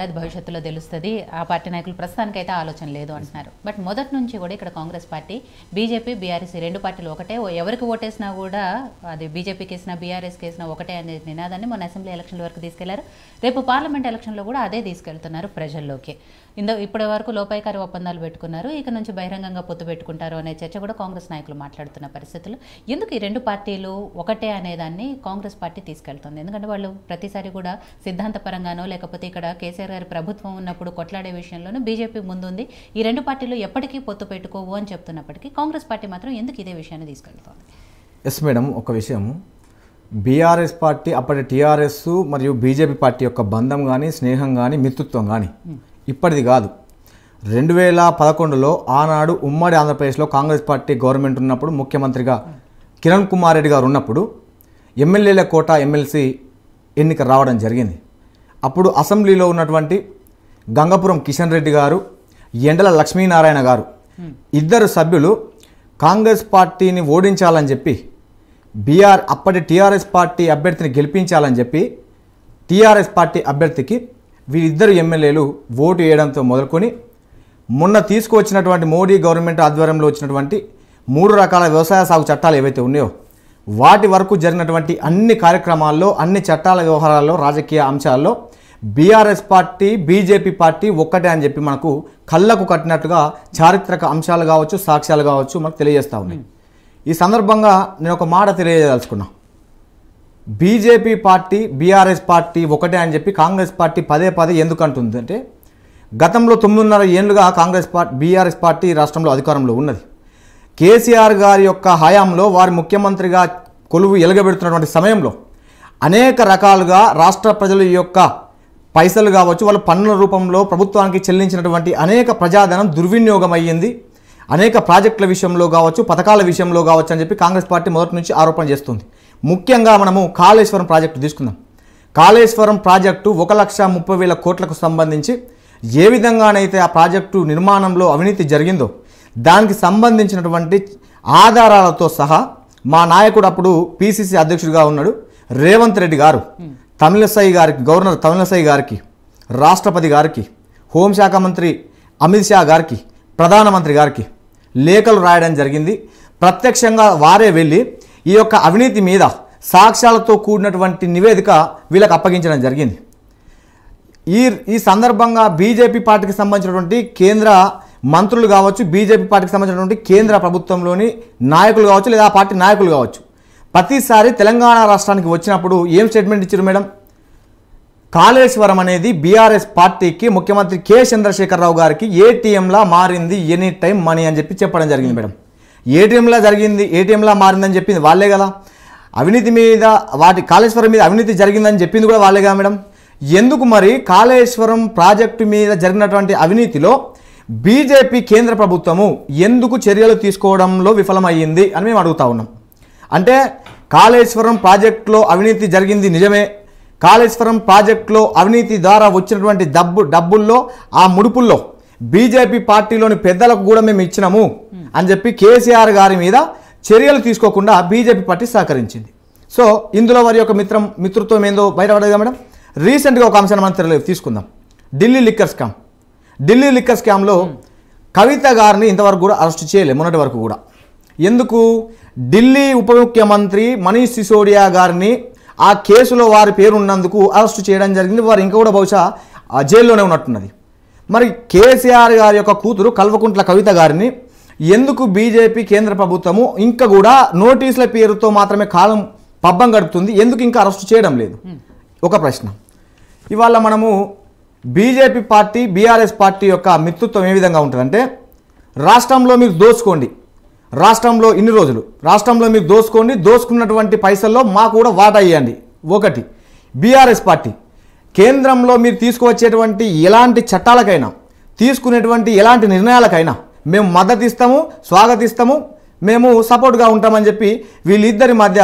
అది భవిష్యత్తులో తెలుస్తుంది. ఆ పార్టీ నాయకులు ప్రస్తుతానికైతే ఆలోచన లేదు అంటున్నారు. బట్ మొదటి నుంచి కూడా ఇక్కడ కాంగ్రెస్ పార్టీ, బీజేపీ, బీఆర్ఎస్ రెండు పార్టీలు ఒకటే. ఎవరికి ఓటేసినా కూడా అది బీజేపీకి వేసినా బీఆర్ఎస్కి వేసినా ఒకటే అనే నినాదాన్ని మొన్న అసెంబ్లీ ఎలక్షన్ల వరకు తీసుకెళ్లారు. రేపు పార్లమెంట్ ఎలక్షన్లో కూడా అదే తీసుకెళ్తున్నారు ప్రజల్లోకి. ఇప్పటి వరకు లోపాయికారి ఒప్పందాలు పెట్టుకున్నారు, ఇక నుంచి బహిరంగంగా పొత్తు పెట్టుకుంటారు అనే చర్చ కూడా కాంగ్రెస్ నాయకులు మాట్లాడుతున్న పరిస్థితులు. ఎందుకు ఈ రెండు పార్టీలు ఒకటే అనేదాన్ని కాంగ్రెస్ పార్టీ తీసుకెళ్తుంది? ఎందుకంటే వాళ్ళు ప్రతిసారి కూడా సిద్ధాంతపరంగానో లేకపోతే ఇక్కడ కేసీఆర్ గారి ప్రభుత్వం ఉన్నప్పుడు కొట్లాడే విషయంలోనూ బీజేపీ ముందుంది. ఈ రెండు పార్టీలు ఎప్పటికీ పొత్తు పెట్టుకోవు అని చెప్తున్నప్పటికీ కాంగ్రెస్ పార్టీ మాత్రం ఎందుకు ఇదే విషయాన్ని తీసుకెళ్తోంది? ఎస్ మేడం, ఒక విషయం, బీఆర్ఎస్ పార్టీ అప్పటి టీఆర్ఎస్ మరియు బీజేపీ పార్టీ యొక్క బంధం కానీ స్నేహం కానీ మిత్రుత్వం కానీ ఇప్పటిది కాదు. 2011లో ఆనాడు ఉమ్మడి ఆంధ్రప్రదేశ్లో కాంగ్రెస్ పార్టీ గవర్నమెంట్ ఉన్నప్పుడు ముఖ్యమంత్రిగా కిరణ్ కుమార్ రెడ్డి గారు ఉన్నప్పుడు ఎమ్మెల్యేల కోటా ఎమ్మెల్సీ ఎన్నిక రావడం జరిగింది. అప్పుడు అసెంబ్లీలో ఉన్నటువంటి గంగపురం కిషన్ రెడ్డి గారు, ఎండల లక్ష్మీనారాయణ గారు ఇద్దరు సభ్యులు కాంగ్రెస్ పార్టీని ఓడించాలని చెప్పి అప్పటి టీఆర్ఎస్ పార్టీ అభ్యర్థిని గెలిపించాలని చెప్పి టీఆర్ఎస్ పార్టీ అభ్యర్థికి వీరిద్దరు ఎమ్మెల్యేలు ఓటు వేయడంతో మొదలుకొని మొన్న తీసుకువచ్చినటువంటి మోడీ గవర్నమెంట్ ఆధ్వర్యంలో వచ్చినటువంటి 3 రకాల వ్యవసాయ సాగు చట్టాలు ఏవైతే ఉన్నాయో వాటి వరకు జరిగినటువంటి అన్ని కార్యక్రమాల్లో, అన్ని చట్టాల వ్యవహారాల్లో, రాజకీయ అంశాల్లో బీఆర్ఎస్ పార్టీ బీజేపీ పార్టీ ఒక్కటే అని చెప్పి మనకు కళ్ళకు కట్టినట్టుగా చారిత్రక అంశాలు కావచ్చు, సాక్ష్యాలు కావచ్చు మనకు తెలియజేస్తూ ఉన్నాయి. ఈ సందర్భంగా నేను ఒక మాట తెలియజేదలుచుకున్నా. బీజేపీ పార్టీ బీఆర్ఎస్ పార్టీ ఒకటే అని చెప్పి కాంగ్రెస్ పార్టీ పదే ఎందుకు అంటుంది అంటే, గతంలో 9.5 ఏళ్లుగా బీఆర్ఎస్ పార్టీ రాష్ట్రంలో అధికారంలో ఉన్నది. కేసీఆర్ గారి యొక్క హయాంలో వారి ముఖ్యమంత్రిగా కొలువు ఎలగబెడుతున్నటువంటి సమయంలో అనేక రకాలుగా రాష్ట్ర ప్రజల యొక్క పైసలు కావచ్చు, వాళ్ళ పన్నుల రూపంలో ప్రభుత్వానికి చెల్లించినటువంటి అనేక ప్రజాధనం దుర్వినియోగం అయ్యింది. అనేక ప్రాజెక్టుల విషయంలో కావచ్చు, పథకాల విషయంలో కావచ్చు అని చెప్పి కాంగ్రెస్ పార్టీ మొదటి నుంచి ఆరోపణ చేస్తుంది. ముఖ్యంగా మనము కాళేశ్వరం ప్రాజెక్టు తీసుకుందాం. కాళేశ్వరం ప్రాజెక్టు 1,30,000 కోట్లకు సంబంధించి ఏ విధంగానైతే ఆ ప్రాజెక్టు నిర్మాణంలో అవినీతి జరిగిందో దానికి సంబంధించినటువంటి ఆధారాలతో సహా మా నాయకుడు అప్పుడు పిసిసి అధ్యక్షుడిగా ఉన్నాడు రేవంత్ రెడ్డి గారు తమిళసై గారికి, గవర్నర్ తమిళసై గారికి, రాష్ట్రపతి గారికి, హోంశాఖ మంత్రి అమిత్ షా గారికి, ప్రధానమంత్రి గారికి లేఖలు రాయడం జరిగింది. ప్రత్యక్షంగా వారే వెళ్ళి ఈ యొక్క అవినీతి మీద సాక్ష్యాలతో కూడినటువంటి నివేదిక వీళ్ళకి అప్పగించడం జరిగింది. ఈ సందర్భంగా బీజేపీ పార్టీకి సంబంధించినటువంటి కేంద్ర మంత్రులు కావచ్చు, బీజేపీ పార్టీకి సంబంధించినటువంటి కేంద్ర ప్రభుత్వంలోని నాయకులు కావచ్చు, లేదా ఆ పార్టీ నాయకులు కావచ్చు, ప్రతిసారి తెలంగాణ రాష్ట్రానికి వచ్చినప్పుడు ఏం స్టేట్మెంట్ ఇచ్చారు మేడం? కాళేశ్వరం అనేది బీఆర్ఎస్ పార్టీకి ముఖ్యమంత్రి కె చంద్రశేఖరరావు గారికి ఏటీఎంలా మారింది, ఎనీ టైం మనీ అని చెప్పి చెప్పడం జరిగింది మేడం. ఏటీఎంలా మారిందని చెప్పింది వాళ్ళే కదా. అవినీతి మీద, కాళేశ్వరం మీద అవినీతి జరిగిందని చెప్పింది కూడా వాళ్ళే కదా మేడం. ఎందుకు మరి కాళేశ్వరం ప్రాజెక్టు మీద జరిగినటువంటి అవినీతిలో బీజేపీ కేంద్ర ప్రభుత్వము ఎందుకు చర్యలు తీసుకోవడంలో విఫలమయ్యింది అని మేము అడుగుతా ఉన్నాం. అంటే కాళేశ్వరం ప్రాజెక్టులో అవినీతి జరిగింది నిజమే, కాళేశ్వరం ప్రాజెక్టులో అవినీతి ద్వారా వచ్చినటువంటి డబ్బుల్లో ఆ ముడుపుల్లో బీజేపీ పార్టీలోని పెద్దలకు కూడా మేము ఇచ్చినాము అని చెప్పి కేసీఆర్ గారి మీద చర్యలు తీసుకోకుండా బీజేపీ పార్టీ సహకరించింది. సో ఇందులో వారి యొక్క మిత్రత్వం ఏందో బయటపడగా మేడం. రీసెంట్గా ఒక అంశాన్ని మనం తీసుకుందాం. ఢిల్లీ లిక్కర్ స్కామ్లో కవిత గారిని ఇంతవరకు కూడా అరెస్ట్ చేయలేదు, మొన్నటి వరకు కూడా. ఎందుకు? ఢిల్లీ ఉప ముఖ్యమంత్రి మనీష్ సిసోడియా గారిని ఆ కేసులో వారి పేరు ఉన్నందుకు అరెస్ట్ చేయడం జరిగింది. వారు ఇంకా కూడా బహుశా జైల్లోనే ఉన్నట్టున్నది. మరి కేసీఆర్ గారి యొక్క కూతురు కల్వకుంట్ల కవిత గారిని ఎందుకు బీజేపీ కేంద్ర ప్రభుత్వము ఇంకా కూడా నోటీసుల పేరుతో మాత్రమే కాలం పబ్బం గడుపుతుంది, ఎందుకు ఇంకా అరెస్ట్ చేయడం లేదు? ఒక ప్రశ్న. ఇవాళ మనము బీజేపీ పార్టీ బీఆర్ఎస్ పార్టీ యొక్క మిత్రుత్వం ఏ విధంగా ఉంటుందంటే, రాష్ట్రంలో మీరు దోచుకోండి, రాష్ట్రంలో ఇన్ని రోజులు రాష్ట్రంలో మీరు దోచుకున్నటువంటి పైసల్లో మాకు కూడా వాటా ఇవ్వండి. ఒకటి. బీఆర్ఎస్ పార్టీ కేంద్రంలో మీరు తీసుకువచ్చేటువంటి ఎలాంటి చట్టాలకైనా, తీసుకునేటువంటి ఎలాంటి నిర్ణయాలకైనా మేము మద్దతు ఇస్తాము, స్వాగతిస్తాము, మేము సపోర్ట్గా ఉంటామని చెప్పి వీళ్ళిద్దరి మధ్య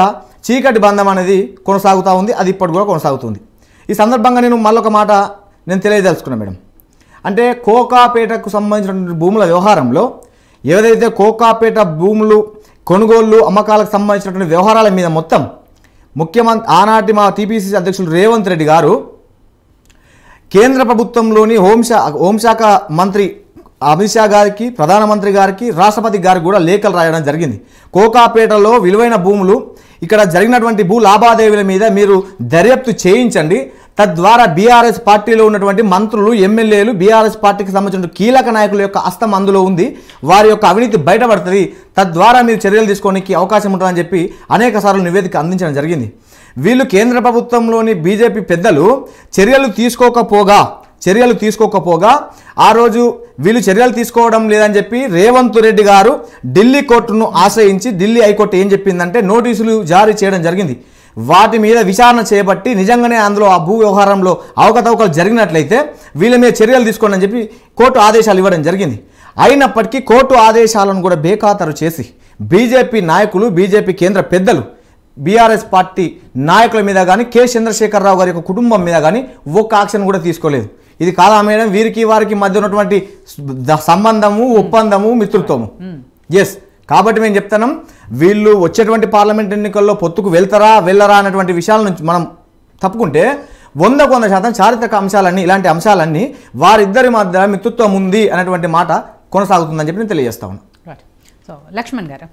చీకటి బంధం అనేది కొనసాగుతూ ఉంది. అది ఇప్పటి కూడా కొనసాగుతుంది. ఈ సందర్భంగా నేను మళ్ళొక మాట తెలియదలుచుకున్నాను మేడం. అంటే కోకాపేటకు సంబంధించినటువంటి భూముల వ్యవహారంలో ఏదైతే కోకాపేట భూములు కొనుగోళ్లు అమ్మకాలకు సంబంధించినటువంటి వ్యవహారాల మీద మొత్తం ముఖ్యమంత్రి ఆనాటి మా టీపీసీసీ అధ్యక్షులు రేవంత్ రెడ్డి గారు కేంద్ర ప్రభుత్వంలోని హోంశాఖ మంత్రి అమిత్ షా గారికి, ప్రధానమంత్రి గారికి, రాష్ట్రపతి గారికి కూడా లేఖలు రాయడం జరిగింది. కోకాపేటలో విలువైన భూములు, ఇక్కడ జరిగినటువంటి భూ లావాదేవీల మీద మీరు దర్యాప్తు చేయించండి. తద్వారా బీఆర్ఎస్ పార్టీలో ఉన్నటువంటి మంత్రులు, ఎమ్మెల్యేలు, బీఆర్ఎస్ పార్టీకి సంబంధించిన కీలక నాయకుల యొక్క హస్తం అందులో ఉంది, వారి యొక్క అవినీతి బయటపడుతుంది, తద్వారా మీరు చర్యలు తీసుకోవడానికి అవకాశం ఉంటుందని చెప్పి అనేక సార్లు నివేదిక అందించడం జరిగింది. వీళ్ళు కేంద్ర ప్రభుత్వంలోని బీజేపీ పెద్దలు చర్యలు తీసుకోకపోగా ఆ రోజు వీళ్ళు చర్యలు తీసుకోవడం లేదని చెప్పి రేవంత్ రెడ్డి గారు ఢిల్లీ కోర్టును ఆశ్రయించి, ఢిల్లీ హైకోర్టు ఏం చెప్పిందంటే నోటీసులు జారీ చేయడం జరిగింది. వాటి మీద విచారణ చేపట్టి నిజంగానే అందులో ఆ భూ వ్యవహారంలో అవకతవకలు జరిగినట్లయితే వీళ్ళ మీద చర్యలు తీసుకోండి అని చెప్పి కోర్టు ఆదేశాలు ఇవ్వడం జరిగింది. అయినప్పటికీ కోర్టు ఆదేశాలను కూడా బేఖాతరు చేసి బీజేపీ నాయకులు, బీజేపీ కేంద్ర పెద్దలు బీఆర్ఎస్ పార్టీ నాయకుల మీద కానీ, కె చంద్రశేఖరరావు గారి యొక్క కుటుంబం మీద కానీ ఒక్క యాక్షన్ కూడా తీసుకోలేదు. ఇది కాదా మేడం వీరికి వారికి మధ్య ఉన్నటువంటి సంబంధము, ఒప్పందము, మిత్రుత్వము? ఎస్. కాబట్టి మేము చెప్తున్నాం, వీళ్ళు వచ్చేటువంటి పార్లమెంట్ ఎన్నికల్లో పొత్తుకు వెళ్ళరా అన్నటువంటి విషయాల నుంచి మనం తప్పుకుంటే 100% చారిత్రక అంశాలన్నీ, ఇలాంటి అంశాలన్నీ వారిద్దరి మధ్య మిత్రుత్వం ఉంది అనేటువంటి మాట కొనసాగుతుందని చెప్పి నేను తెలియజేస్తా ఉన్నాను. సో లక్ష్మణ్ గారు,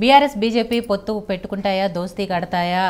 బీఆర్ఎస్ బీజేపీ పొత్తు పెట్టుకుంటాయా, దోస్తీ కడతాయా?